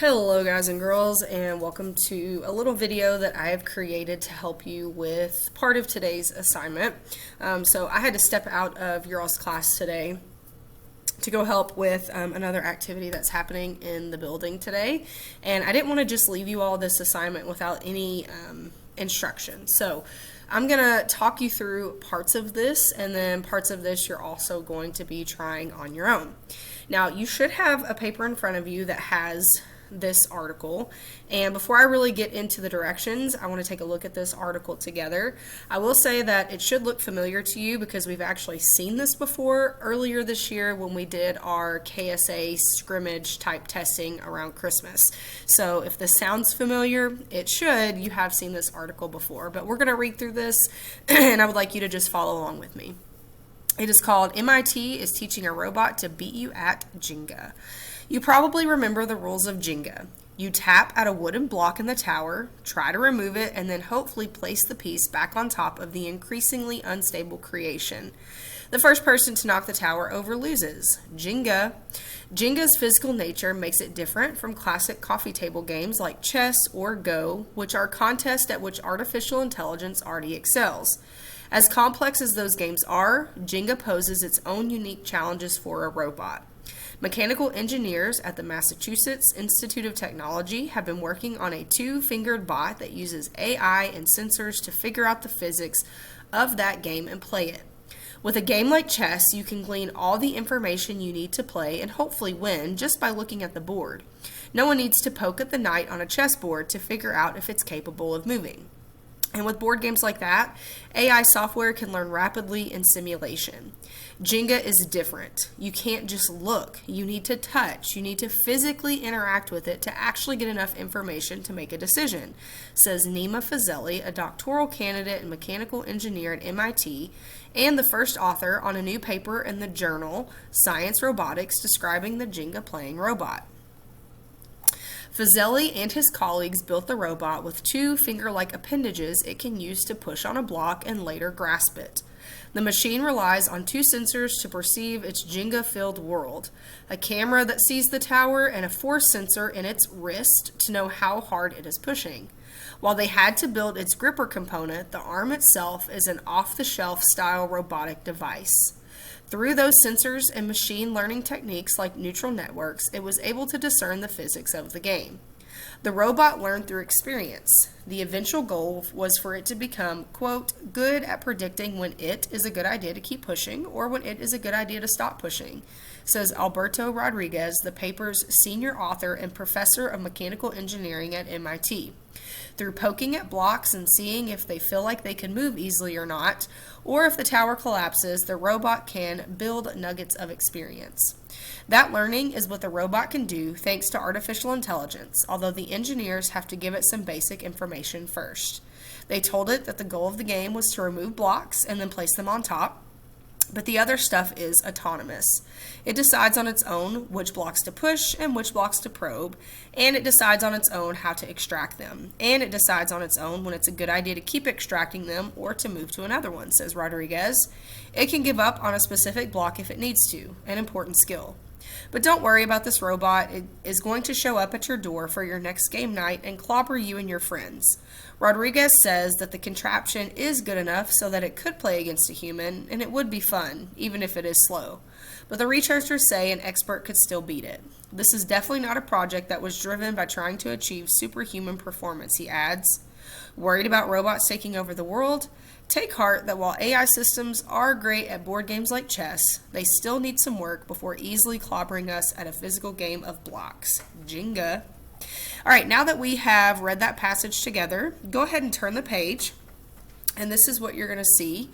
Hello guys and girls, and welcome to a little video that I have created to help you with part of today's assignment. So I had to step out of your all's class today to go help with another activity that's happening in the building today, and I didn't want to just leave you all this assignment without any instruction. So I'm going to talk you through parts of this, and then parts of this you're also going to be trying on your own. Now, you should have a paper in front of you that has this article, and before I really get into the directions, I want to take a look at this article together. I will say that it should look familiar to you because we've actually seen this before earlier this year when we did our KSA scrimmage type testing around Christmas. So if this sounds familiar, it should. You have seen this article before, but we're going to read through this and I would like you to just follow along with me. It is called MIT is Teaching a Robot to Beat You at Jenga. You probably remember the rules of Jenga. You tap at a wooden block in the tower, try to remove it, and then hopefully place the piece back on top of the increasingly unstable creation. The first person to knock the tower over loses. Jenga's physical nature makes it different from classic coffee table games like chess or Go, which are contests at which artificial intelligence already excels. As complex as those games are, Jenga poses its own unique challenges for a robot. Mechanical engineers at the Massachusetts Institute of Technology have been working on a two-fingered bot that uses AI and sensors to figure out the physics of that game and play it. With a game like chess, you can glean all the information you need to play and hopefully win just by looking at the board. No one needs to poke at the knight on a chessboard to figure out if it's capable of moving. And with board games like that, AI software can learn rapidly in simulation. Jenga is different. You can't just look. You need to touch. You need to physically interact with it to actually get enough information to make a decision, says Nima Fazeli, a doctoral candidate and mechanical engineer at MIT, and the first author on a new paper in the journal Science Robotics describing the Jenga playing robot. Fazeli and his colleagues built the robot with two finger-like appendages it can use to push on a block and later grasp it. The machine relies on two sensors to perceive its Jenga-filled world, a camera that sees the tower and a force sensor in its wrist to know how hard it is pushing. While they had to build its gripper component, the arm itself is an off-the-shelf style robotic device. Through those sensors and machine learning techniques like neural networks, it was able to discern the physics of the game. The robot learned through experience. The eventual goal was for it to become, quote, good at predicting when it is a good idea to keep pushing or when it is a good idea to stop pushing, says Alberto Rodriguez, the paper's senior author and professor of mechanical engineering at MIT. Through poking at blocks and seeing if they feel like they can move easily or not, or if the tower collapses, the robot can build nuggets of experience. That learning is what the robot can do thanks to artificial intelligence, although the engineers have to give it some basic information first. They told it that the goal of the game was to remove blocks and then place them on top, but the other stuff is autonomous. It decides on its own which blocks to push and which blocks to probe, and it decides on its own how to extract them. And it decides on its own when it's a good idea to keep extracting them or to move to another one, says Rodriguez. It can give up on a specific block if it needs to, an important skill. But don't worry about this robot. It is going to show up at your door for your next game night and clobber you and your friends. Rodriguez says that the contraption is good enough so that it could play against a human, and it would be fun, even if it is slow. But the researchers say an expert could still beat it. This is definitely not a project that was driven by trying to achieve superhuman performance, he adds. Worried about robots taking over the world? Take heart that while AI systems are great at board games like chess, they still need some work before easily clobbering us at a physical game of blocks. Jenga. All right, now that we have read that passage together, go ahead and turn the page, and this is what you're going to see.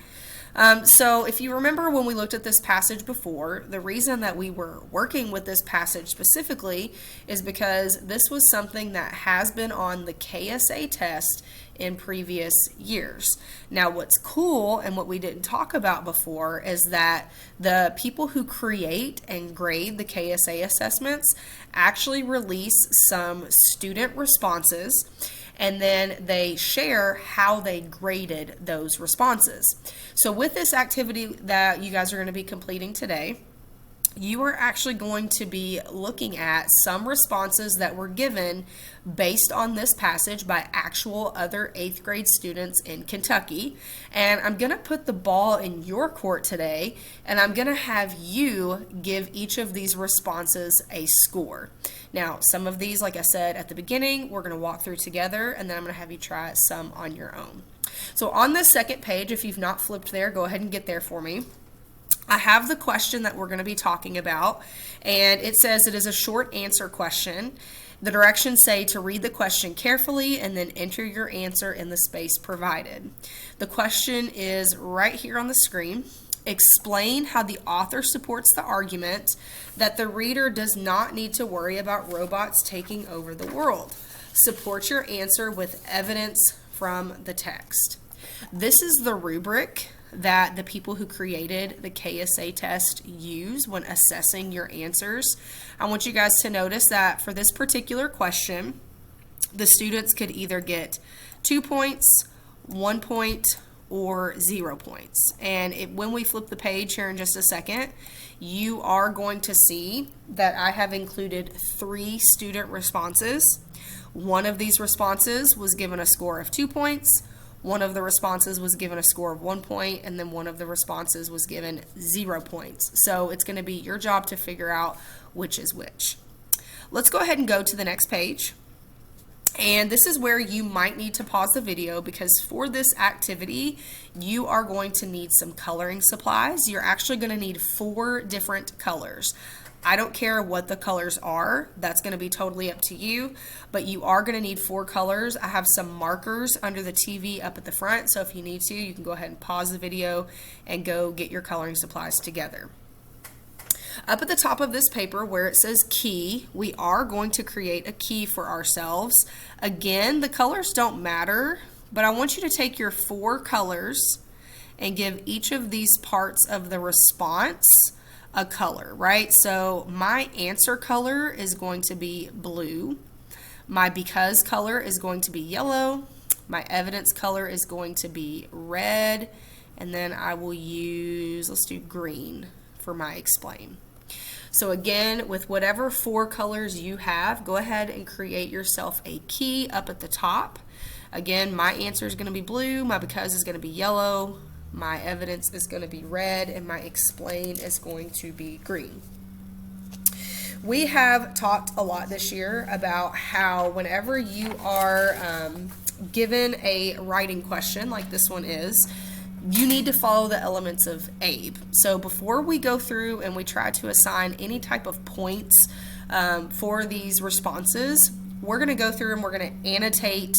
So if you remember when we looked at this passage before, the reason that we were working with this passage specifically is because this was something that has been on the KSA test in previous years. Now what's cool and what we didn't talk about before is that the people who create and grade the KSA assessments actually release some student responses, and then they share how they graded those responses. So with this activity that you guys are going to be completing today, you are actually going to be looking at some responses that were given based on this passage by actual other 8th grade students in Kentucky. And I'm going to put the ball in your court today, and I'm going to have you give each of these responses a score. Now, some of these, like I said at the beginning, we're going to walk through together, and then I'm going to have you try some on your own. So on the second page, if you've not flipped there, go ahead and get there for me. I have the question that we're going to be talking about, and it says it is a short answer question. The directions say to read the question carefully and then enter your answer in the space provided. The question is right here on the screen. Explain how the author supports the argument that the reader does not need to worry about robots taking over the world. Support your answer with evidence from the text. This is the rubric that the people who created the KSA test use when assessing your answers. I want you guys to notice that for this particular question, the students could either get 2 points, 1 point, or 0 points. And when we flip the page here in just a second, you are going to see that I have included 3 student responses. One of these responses was given a score of 2 points. One of the responses was given a score of 1 point, and then one of the responses was given 0 points. So it's going to be your job to figure out which is which. Let's go ahead and go to the next page. And this is where you might need to pause the video, because for this activity, you are going to need some coloring supplies. You're actually going to need 4 different colors. I don't care what the colors are. That's going to be totally up to you, but you are going to need 4 colors. I have some markers under the TV up at the front, so if you need to, you can go ahead and pause the video and go get your coloring supplies together. Up at the top of this paper where it says key, we are going to create a key for ourselves. Again, the colors don't matter, but I want you to take your 4 colors and give each of these parts of the response a color, right? So my answer color is going to be blue. My because color is going to be yellow. My evidence color is going to be red. And then I will use, let's do green for my explain. So again, with whatever 4 colors you have, go ahead and create yourself a key up at the top. Again, my answer is going to be blue. My because is going to be yellow. My evidence is going to be red, and my explain is going to be green. We have talked a lot this year about how whenever you are given a writing question like this one is, you need to follow the elements of ABE. So before we go through and we try to assign any type of points for these responses, we're going to go through and we're going to annotate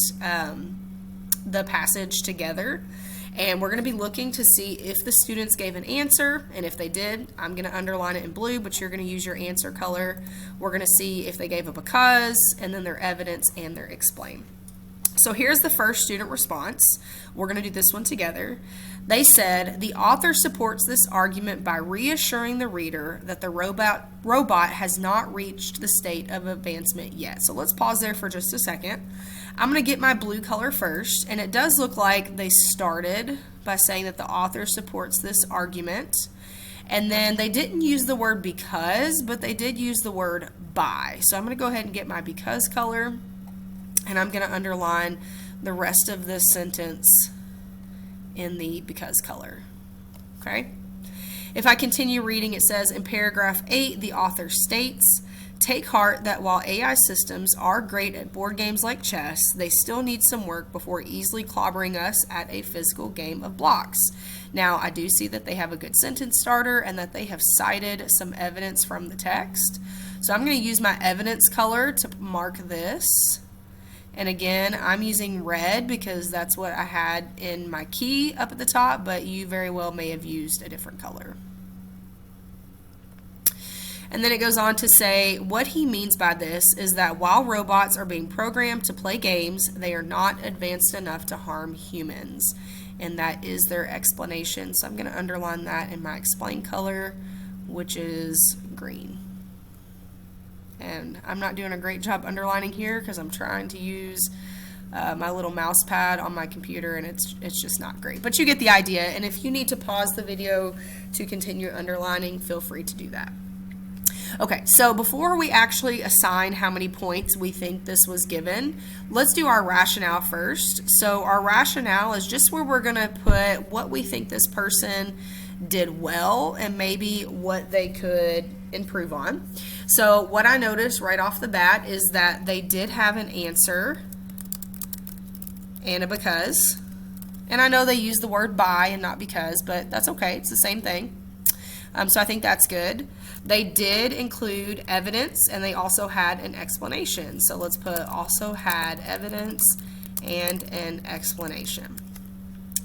the passage together. And we're going to be looking to see if the students gave an answer, and if they did, I'm going to underline it in blue, but you're going to use your answer color. We're going to see if they gave a because, and then their evidence and their explain. So here's the first student response. We're going to do this one together. They said, the author supports this argument by reassuring the reader that the robot has not reached the state of advancement yet. So let's pause there for just a second. I'm going to get my blue color first, and it does look like they started by saying that the author supports this argument. And then they didn't use the word because, but they did use the word by. So I'm going to go ahead and get my because color, and I'm going to underline the rest of this sentence in the because color. Okay? If I continue reading, it says in paragraph 8, the author states, take heart that while AI systems are great at board games like chess, they still need some work before easily clobbering us at a physical game of blocks. Now, I do see that they have a good sentence starter and that they have cited some evidence from the text. So I'm going to use my evidence color to mark this. And again, I'm using red because that's what I had in my key up at the top, but you very well may have used a different color. And then it goes on to say what he means by this is that while robots are being programmed to play games, they are not advanced enough to harm humans. And that is their explanation. So I'm going to underline that in my explain color, which is green. And I'm not doing a great job underlining here because I'm trying to use my little mouse pad on my computer, and it's just not great. But you get the idea, and if you need to pause the video to continue underlining, feel free to do that. Okay, so before we actually assign how many points we think this was given, let's do our rationale first. So our rationale is just where we're going to put what we think this person did well and maybe what they could improve on. So what I noticed right off the bat is that they did have an answer and a because. And I know they use the word by and not because, but that's okay. It's the same thing. So I think that's good. They did include evidence, and they also had an explanation. So let's put also had evidence and an explanation.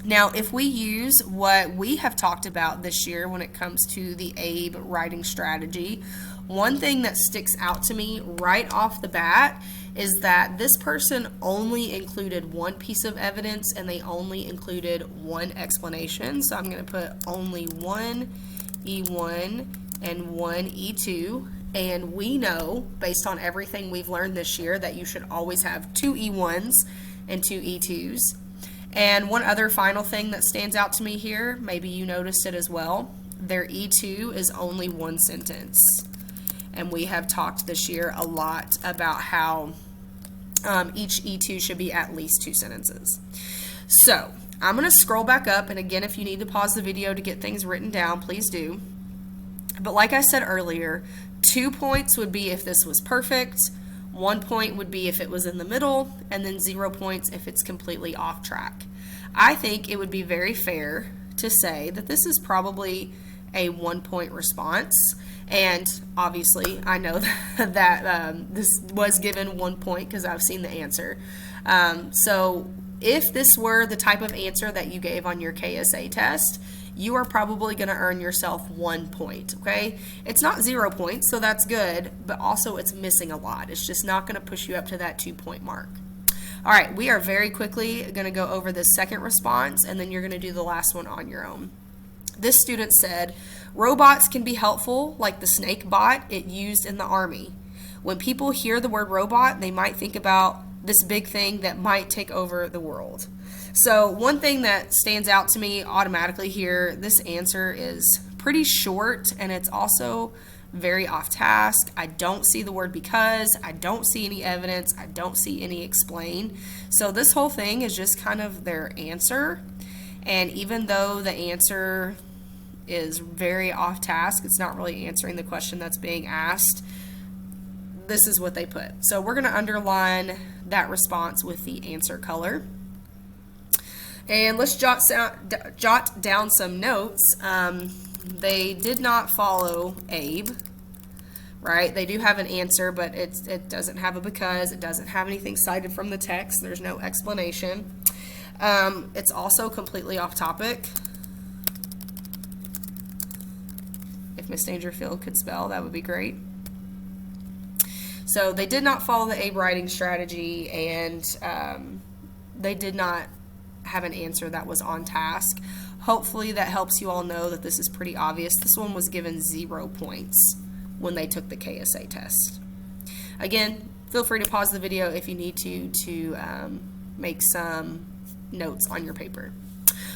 Now, if we use what we have talked about this year when it comes to the ABE writing strategy, one thing that sticks out to me right off the bat is that this person only included one piece of evidence and they only included one explanation. So I'm going to put only one E1 and one E2, and we know based on everything we've learned this year that you should always have two E1s and two E2s. And one other final thing that stands out to me here, maybe you noticed it as well, their E2 is only one sentence. And we have talked this year a lot about how each E2 should be at least two sentences. So I'm going to scroll back up, and again, if you need to pause the video to get things written down, please do. But like I said earlier, 2 points would be if this was perfect, 1 point would be if it was in the middle, and then 0 points if it's completely off track. I think it would be very fair to say that this is probably a 1 point response, and obviously I know that this was given 1 point because I've seen the answer. So if this were the type of answer that you gave on your KSA test, you are probably going to earn yourself 1 point, okay? It's not 0 points, so that's good, but also it's missing a lot. It's just not going to push you up to that 2 point mark. All right, we are very quickly going to go over the second response, and then you're going to do the last one on your own. This student said, robots can be helpful, like the snake bot it used in the Army. When people hear the word robot, they might think about this big thing that might take over the world. So one thing that stands out to me automatically here, this answer is pretty short and it's also very off task. I don't see the word because, I don't see any evidence, I don't see any explain. So this whole thing is just kind of their answer. And even though the answer is very off task, it's not really answering the question that's being asked, this is what they put. So we're going to underline that response with the answer color. And let's jot down some notes. They did not follow ABE, right? They do have an answer, but it doesn't have a because, it doesn't have anything cited from the text, there's no explanation. It's also completely off topic. If Miss Dangerfield could spell, that would be great. So they did not follow the ABE writing strategy, and they did not have an answer that was on task. Hopefully that helps you all know that this is pretty obvious. This one was given 0 points when they took the KSA test. Again, feel free to pause the video if you need to make some notes on your paper.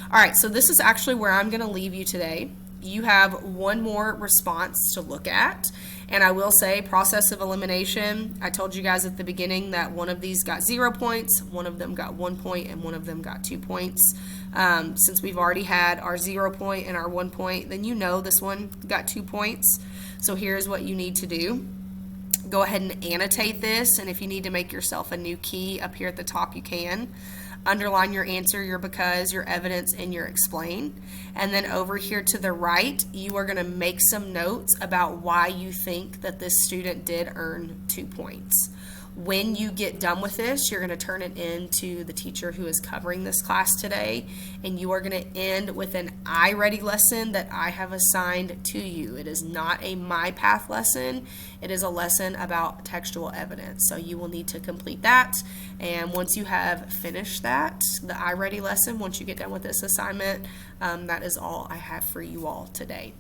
All right, so this is actually where I'm going to leave you today. You have one more response to look at, and I will say process of elimination. I told you guys at the beginning that one of these got 0 points, one of them got 1 point, and one of them got 2 points. Since we've already had our 0 point and our 1 point, then you know this one got 2 points. So here's what you need to do. Go ahead and annotate this, and if you need to make yourself a new key up here at the top, you can. Underline your answer, your because, your evidence, and your explain. And then over here to the right, you are going to make some notes about why you think that this student did earn 2 points. When you get done with this, you're going to turn it in to the teacher who is covering this class today, and you are going to end with an iReady lesson that I have assigned to you. It is not a MyPath lesson. It is a lesson about textual evidence. So you will need to complete that, and once you have finished that, the iReady lesson, once you get done with this assignment, that is all I have for you all today.